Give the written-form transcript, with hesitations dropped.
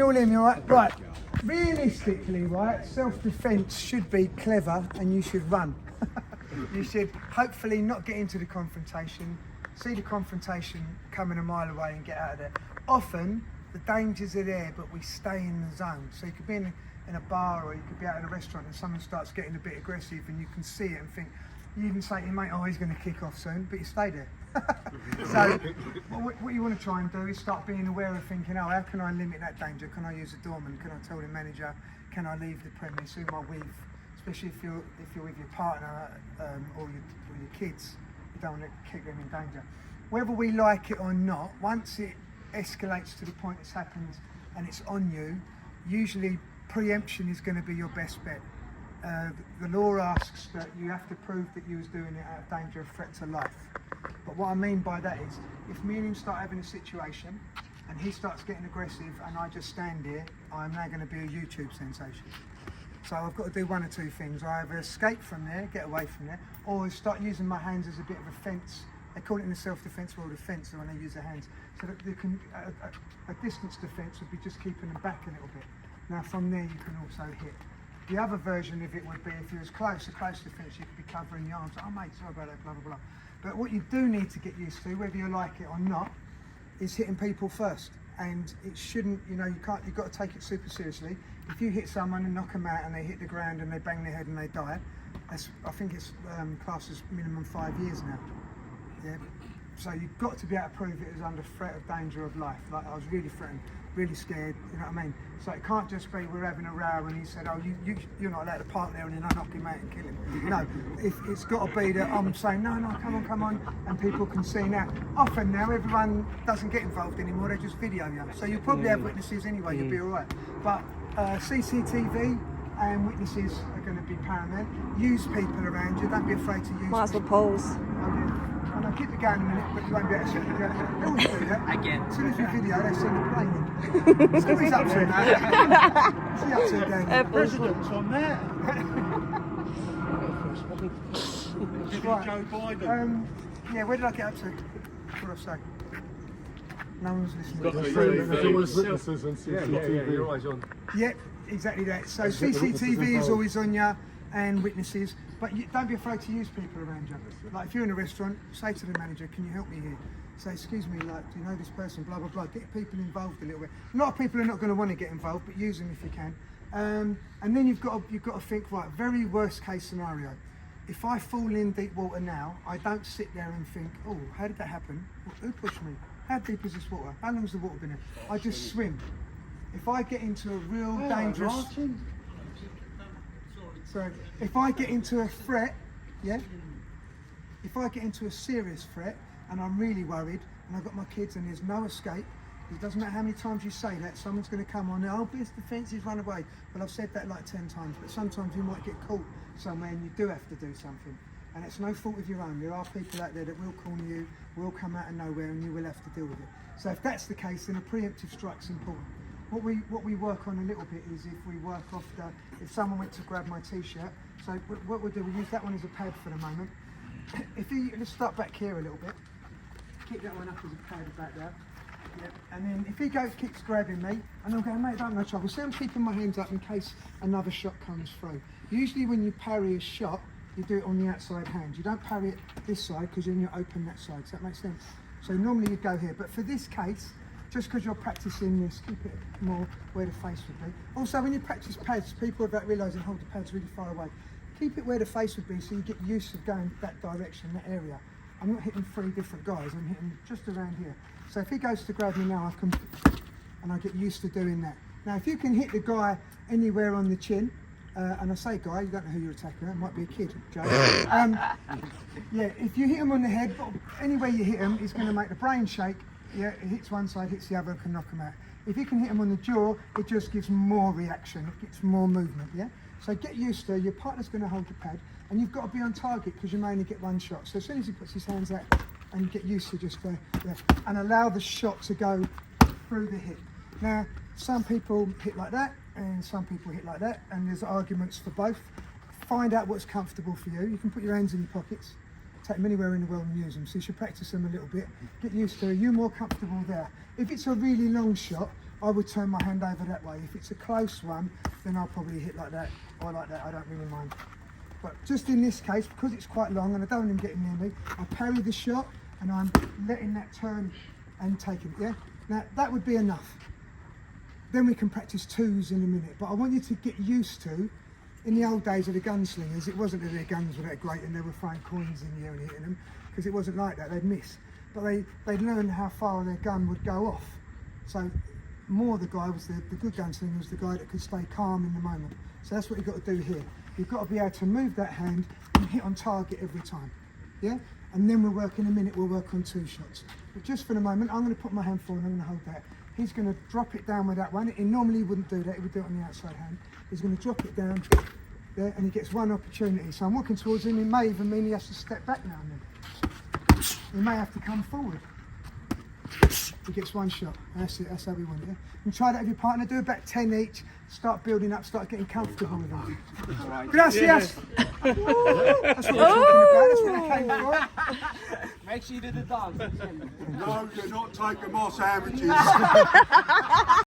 all in, all right? Right, realistically, right, self-defence should be clever and you should run. You should hopefully not get into the confrontation, see the confrontation coming a mile away and get out of there. Often, the dangers are there, but we stay in the zone. So you could be in a bar or you could be out in a restaurant and someone starts getting a bit aggressive and you can see it and think, you even say to your mate, oh, he's going to kick off soon, but you stay there. So what you want to try and do is start being aware of thinking, oh, how can I limit that danger? Can I use a doorman? Can I tell the manager? Can I leave the premise? Who am I with? Especially if you're with your partner or your kids, you don't want to keep them in danger. Whether we like it or not, once it escalates to the point it's happened and it's on you, usually preemption is going to be your best bet. The law asks that you have to prove that you was doing it out of danger of threat to life. But what I mean by that is, if me and him start having a situation and he starts getting aggressive and I just stand here, I'm now going to be a YouTube sensation. So I've got to do one or two things. I either escape from there, get away from there, or start using my hands as a bit of a fence. They call it in the self-defence world a fence when they use their hands. So that they can, a distance defence would be just keeping them back a little bit. Now from there you can also hit. The other version of it would be if you was close, a close defence, you could be covering the arms. Oh mate, sorry about that, blah, blah, blah. But what you do need to get used to, whether you like it or not, is hitting people first. And it shouldn't, you've got to take it super seriously. If you hit someone and knock them out and they hit the ground and they bang their head and they die, I think it's classed as minimum 5 years now. Yeah. So you've got to be able to prove it is under threat of danger of life. Like I was really threatened, really scared, you know what I mean? So it can't just be we're having a row and he said, oh, you're not allowed to park there and then I knock him out and kill him. No, it's got to be that I'm saying, no, come on, and people can see now. Often now everyone doesn't get involved anymore, they just video you. So you'll probably have witnesses anyway, you'll be all right. But CCTV and witnesses are going to be paramount. Use people around you, don't be afraid to use people. Might as well pause. And I'll keep it going in a minute, but you won't be able to see it. They always do that. Again. As soon as we video, they send the plane in. So what he's up to now? What's he up to again? President's on there. Right. Joe Biden. Yeah, where did I get up to? What did I say? No one was listening. There's always witnesses and CCTV. You're always on. Yep, exactly that. So CCTV is always on you and witnesses, but don't be afraid to use people around you. Like if you're in a restaurant, say to the manager, can you help me here? Say, excuse me, like, do you know this person, blah, blah, blah. Get people involved a little bit. A lot of people are not going to want to get involved, but use them if you can. And then you've got to think, right, very worst case scenario. If I fall in deep water now, I don't sit there and think, oh, how did that happen? Who pushed me? How deep is this water? How long's the water been in? I just swim. If I get into a real dangerous... So if I get into a threat, yeah? If I get into a serious threat and I'm really worried and I've got my kids and there's no escape, it doesn't matter how many times you say that, someone's going to come on, oh, best defence is run away. Well, I've said that like 10 times, but sometimes you might get caught somewhere and you do have to do something. And it's no fault of your own. There are people out there that will corner you, will come out of nowhere and you will have to deal with it. So if that's the case, then a preemptive strike's important. What we work on a little bit is if we work off if someone went to grab my t-shirt, so what we'll do, we'll use that one as a pad for the moment. Let's start back here a little bit. Keep that one up as a pad back there. Yep. And then if he keeps grabbing me, and I'm going, mate, don't no trouble. See, I'm keeping my hands up in case another shot comes through. Usually when you parry a shot, you do it on the outside hand. You don't parry it this side because then you open that side. Does that make sense? So normally you go here, but for this case, just because you're practicing this, keep it more where the face would be. Also, when you practice pads, people without realising hold the pads really far away. Keep it where the face would be so you get used to going that direction, that area. I'm not hitting 3 different guys, I'm hitting just around here. So if he goes to grab me now, and I get used to doing that. Now, if you can hit the guy anywhere on the chin, and I say guy, you don't know who you're attacking, it might be a kid, Joe. Yeah, if you hit him on the head, anywhere you hit him, he's going to make the brain shake. Yeah, it hits one side, hits the other, and can knock him out. If you can hit him on the jaw, it just gives more reaction, it gets more movement, yeah? So get used to, your partner's going to hold the pad, and you've got to be on target because you may only get one shot. So as soon as he puts his hands out, and you get used to just and allow the shot to go through the hip. Now, some people hit like that, and some people hit like that, and there's arguments for both. Find out what's comfortable for you. You can put your hands in your pockets, take them anywhere in the world and use them. So you should practice them a little bit. Get used to it. You're more comfortable there. If it's a really long shot, I would turn my hand over that way. If it's a close one, then I'll probably hit like that or like that. I don't really mind. But just in this case, because it's quite long and I don't want him getting near me, I parry the shot and I'm letting that turn and taking it, yeah? Now, that would be enough. Then we can practice twos in a minute. But I want you to get used to, in the old days of the gunslingers, it wasn't that their guns were that great and they were throwing coins in the air and hitting them, because it wasn't like that, they'd miss. But they'd learn how far their gun would go off. So more the guy was the good gunslinger was the guy that could stay calm in the moment. So that's what you've got to do here. You've got to be able to move that hand and hit on target every time, yeah? And then we'll work in a minute, we'll work on two shots. But just for the moment, I'm going to put my hand forward and I'm going to hold that. He's going to drop it down with that one. He normally wouldn't do that, he would do it on the outside hand. He's going to drop it down there and he gets one opportunity. So I'm walking towards him, it may even mean he has to step back now and then. He may have to come forward. He gets one shot. That's it, that's how we win it. Yeah? And try that with your partner, do about 10 each, start building up, start getting comfortable with them. Gracias! That's what we're talking about, that's what I came for. Make sure you do the dance. No, you're not taking my sandwiches.